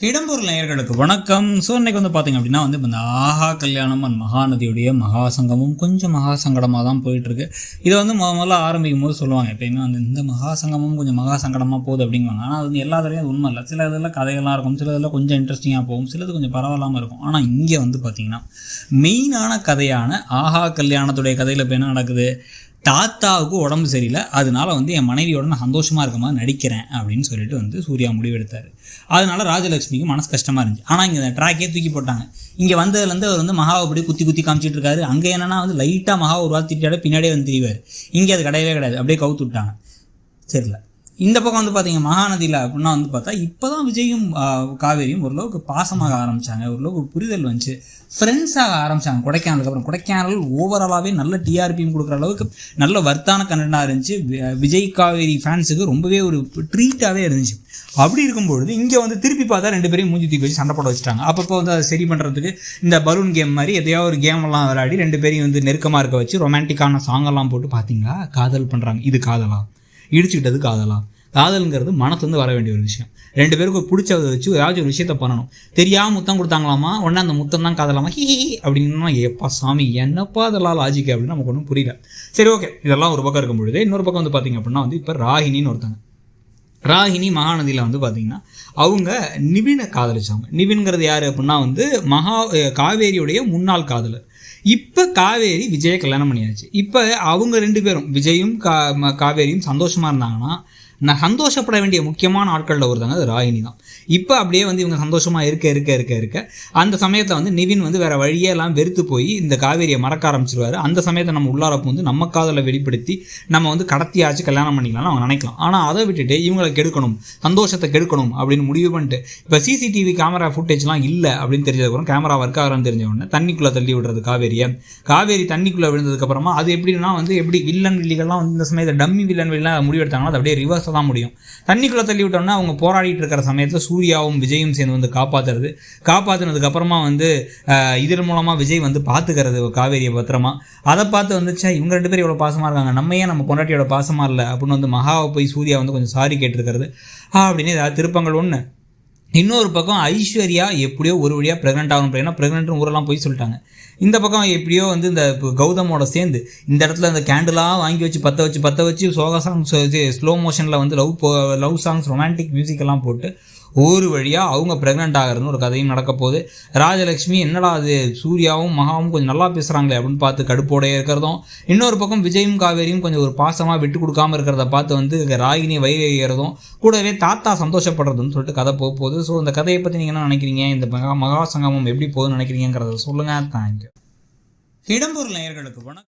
இடம்பொருள் நேயர்களுக்கு வணக்கம். ஸோ இன்னைக்கு பார்த்தீங்க அப்படின்னா இப்போ இந்த ஆஹா கல்யாணம் அண்ட் மகாநதியுடைய மகாசங்கமும் கொஞ்சம் மகாசங்கடமாக தான் போயிட்டுருக்கு. இதை முதல்ல ஆரம்பிக்கும் போது சொல்லுவாங்க, எப்பயுமே இந்த மகாசங்கமும் கொஞ்சம் மகாசங்கடமாக போகுது அப்படிங்குவாங்க. ஆனால் அது எல்லா தடையும் உண்மை இல்லை. சில இதில் கதைகள்லாம் இருக்கும், சில இதில் கொஞ்சம் இன்ட்ரெஸ்டிங்காக போகும், சிலது கொஞ்சம் பரவாயில்லாமல் இருக்கும். ஆனால் இங்கே பார்த்தீங்கன்னா மெயினான கதையான ஆஹா கல்யாணத்துடைய கதையில் இப்போ என்ன நடக்குது, தாத்தாவுக்கு உடம்பு சரியில்லை, அதனால என் மனைவியோட நான் சந்தோஷமாக இருக்க மாதிரி நடிக்கிறேன் அப்படின்னு சொல்லிட்டு சூர்யா முடிவெடுத்தார். அதனால ராஜலட்சுமிக்கு மனசு கஷ்டமாக இருந்துச்சு. ஆனால் இங்கே இந்த ட்ராக்கே தூக்கி போட்டாங்க. இங்கே வந்ததுலேருந்து அவர் மகாவை அப்படி குத்தி காமிச்சிட்டு இருக்காரு. அங்கே என்னன்னா லைட்டாக மகாவை ஒரு வாரம் திட்டாட பின்னாடியே திரிவார். இங்கே அது கிடையவே கிடையாது, அப்படியே கவுத்து விட்டாங்க. சரியில்லை. இந்த பக்கம் பார்த்தீங்க மகாநதியில் அப்படின்னா பார்த்தா இப்போ தான் விஜயும் காவேரியும் ஓரளவுக்கு பாசமாக ஆரம்பித்தாங்க, ஓரளவுக்கு ஒரு புரிதல் வந்துச்சு, ஃப்ரெண்ட்ஸாக ஆரம்பித்தாங்க. கொடைக்கானலுக்கு அப்புறம் கொடைக்கானல் ஓவராலாகவே நல்ல டிஆர்பியும் கொடுக்குற அளவுக்கு நல்ல வர்த்தான கண்டென்ட்டாக இருந்துச்சு. விஜய் காவேரி ஃபேன்ஸுக்கு ரொம்பவே ஒரு ட்ரீட்டாகவே இருந்துச்சு. அப்படி இருக்கும்பொழுது இங்கே திருப்பி பார்த்தா ரெண்டு பேரையும் மூஞ்சி தூக்கி வச்சு சண்டை போட வச்சுட்டாங்க. அப்பப்போ அதை சரி பண்ணுறதுக்கு இந்த பலூன் கேம் மாதிரி எதையாவது ஒரு கேமெல்லாம் விளையாடி ரெண்டு பேரையும் நெருக்கமாக இருக்க வச்சு ரொமான்டிக்கான சாங்கெல்லாம் போட்டு பார்த்தீங்களா காதல் பண்ணுறாங்க. இது காதலா? இடிச்சுக்கிட்டது காதலா? காதலுங்கிறது மனத்துலேருந்து வர வேண்டிய ஒரு விஷயம். ரெண்டு பேருக்கு பிடிச்சதை வச்சு ஏதாச்சும் ஒரு விஷயத்த பண்ணணும். தெரியாமல் முத்தம் கொடுத்தாங்களாமா, உடனே அந்த முத்தம் தான் காதலாமா ஹி அப்படின்னா எப்பா சாமி என்னப்பா அதெல்லாம் லாஜிக்கு அப்படின்னு நமக்கு ஒன்றும் புரியல. சரி, ஓகே, இதெல்லாம் ஒரு பக்கம் இருக்கும் பொழுது இன்னொரு பக்கம் பார்த்திங்க அப்படின்னா இப்போ ராகினின்னு ஒருத்தாங்க. ராகினி மகாநதியில் பார்த்தீங்கன்னா அவங்க நிவினை காதலிச்சாங்க. நிவின்கிறது யார் அப்படின்னா காவேரியுடைய முன்னாள் காதலர். இப்போ காவேரி விஜயை கல்யாணம் பண்ணியாச்சு. இப்போ அவங்க ரெண்டு பேரும் விஜயும் காவேரியும் சந்தோஷமாக இருந்தாங்கன்னா நான் சந்தோஷப்பட வேண்டிய முக்கியமான ஆட்களில் ஒருத்தாங்க அது ராகினி தான். இப்போ அப்படியே இவங்க சந்தோஷமாக இருக்க அந்த சமயத்தில் நிவின் வேறு வழியே எல்லாம் வெறுத்து போய் இந்த காவேரியை மறக்க ஆரம்பிச்சிருவார். அந்த சமயத்தை நம்ம உள்ளாரப்போ நம்ம காதலை வெளிப்படுத்தி நம்ம கடத்தியாச்சு கல்யாணம் பண்ணிக்கலாம்னு அவங்க நினைக்கலாம். ஆனால் அதை விட்டுட்டு இவங்களை கெடுக்கணும், சந்தோஷத்தை கெடுக்கணும் அப்படின்னு முடிவு பண்ணிட்டு இப்போ சிசிடிவி கேமரா ஃபுட்டேஜ்லாம் இல்லை அப்படின்னு தெரிஞ்சதுக்கப்புறம், கேமரா ஒர்க் ஆகிறான்னு தெரிஞ்ச உடனே தண்ணிக்குள்ளே தள்ளி விடுறது காவேரி தண்ணிக்குள்ளே விழுந்ததுக்கப்புறமா அது எப்படின்னா எப்படி வில்லன் வில்லிகள்லாம் இந்த சமயத்தை டம்மி வில்லன் வில்லாம் முடிவெடுத்தாங்கன்னா அது அப்படியே ரிவர்ஸ் தான் முடியும். தண்ணிக்குள்ளே தள்ளி விட்டோம்னா அவங்க போராடிட்டு இருக்கிற சமயத்தில் சூர்யாவும் விஜயும் சேர்ந்து காப்பாற்றுனதுக்கு அப்புறமா இதன் மூலமாக விஜய் பார்த்துக்கிறது காவேரியை பத்திரமா. அதை பார்த்து வந்துச்சா இவங்க ரெண்டு பேரும் எவ்வளோ பாசமாக இருக்காங்க, நம்ம ஏன் நம்ம பொண்டாட்டியோட பாசமாக இல்லை அப்படின்னு மகாவை போய் சூர்யா கொஞ்சம் சாரி கேட்டிருக்கிறது அப்படின்னு ஏதாவது திருப்பங்கள் ஒன்று. இன்னொரு பக்கம் ஐஸ்வர்யா எப்படியோ ஒரு வழியாக ப்ரெக்னென்ட் ஆகணும், ப்ரெக்னென்ட்னு ஊரெல்லாம் போய் சொல்லிட்டாங்க. இந்த பக்கம் எப்படியோ இந்த கௌதமோட சேர்ந்து இந்த இடத்துல இந்த கேண்டலாக வாங்கி வச்சு பற்ற வச்சு சோகா சாங்ஸ் ஸ்லோ மோஷனில் லவ் சாங்ஸ் ரொமான்டிக் மியூசிக்கெல்லாம் போட்டு ஒரு வழியாக அவங்க ப்ரெக்னென்ட் ஆகிறதுன்னு ஒரு கதையும் நடக்க போகுது. ராஜலட்சுமி என்னடா அது சூர்யாவும் மகாவும் கொஞ்சம் நல்லா பேசுகிறாங்களே அப்படின்னு பார்த்து கடுப்போடைய இருக்கிறதும், இன்னொரு பக்கம் விஜயும் காவேரியும் கொஞ்சம் ஒரு பாசமாக விட்டு கொடுக்காமல் இருக்கிறத பார்த்து ராகினி வயிறு ஏறதும், கூடவே தாத்தா சந்தோஷப்படுறதுன்னு சொல்லிட்டு கதை போகுது. ஸோ இந்த கதையை பற்றி நீங்கள் என்ன நினைக்கிறீங்க, இந்த மகாசங்கமம் எப்படி போகுதுன்னு நினைக்கிறீங்கிறத சொல்லுங்கள். தேங்க்யூ. இடம்பொருள் நேயர்களுக்கு வணக்கம்.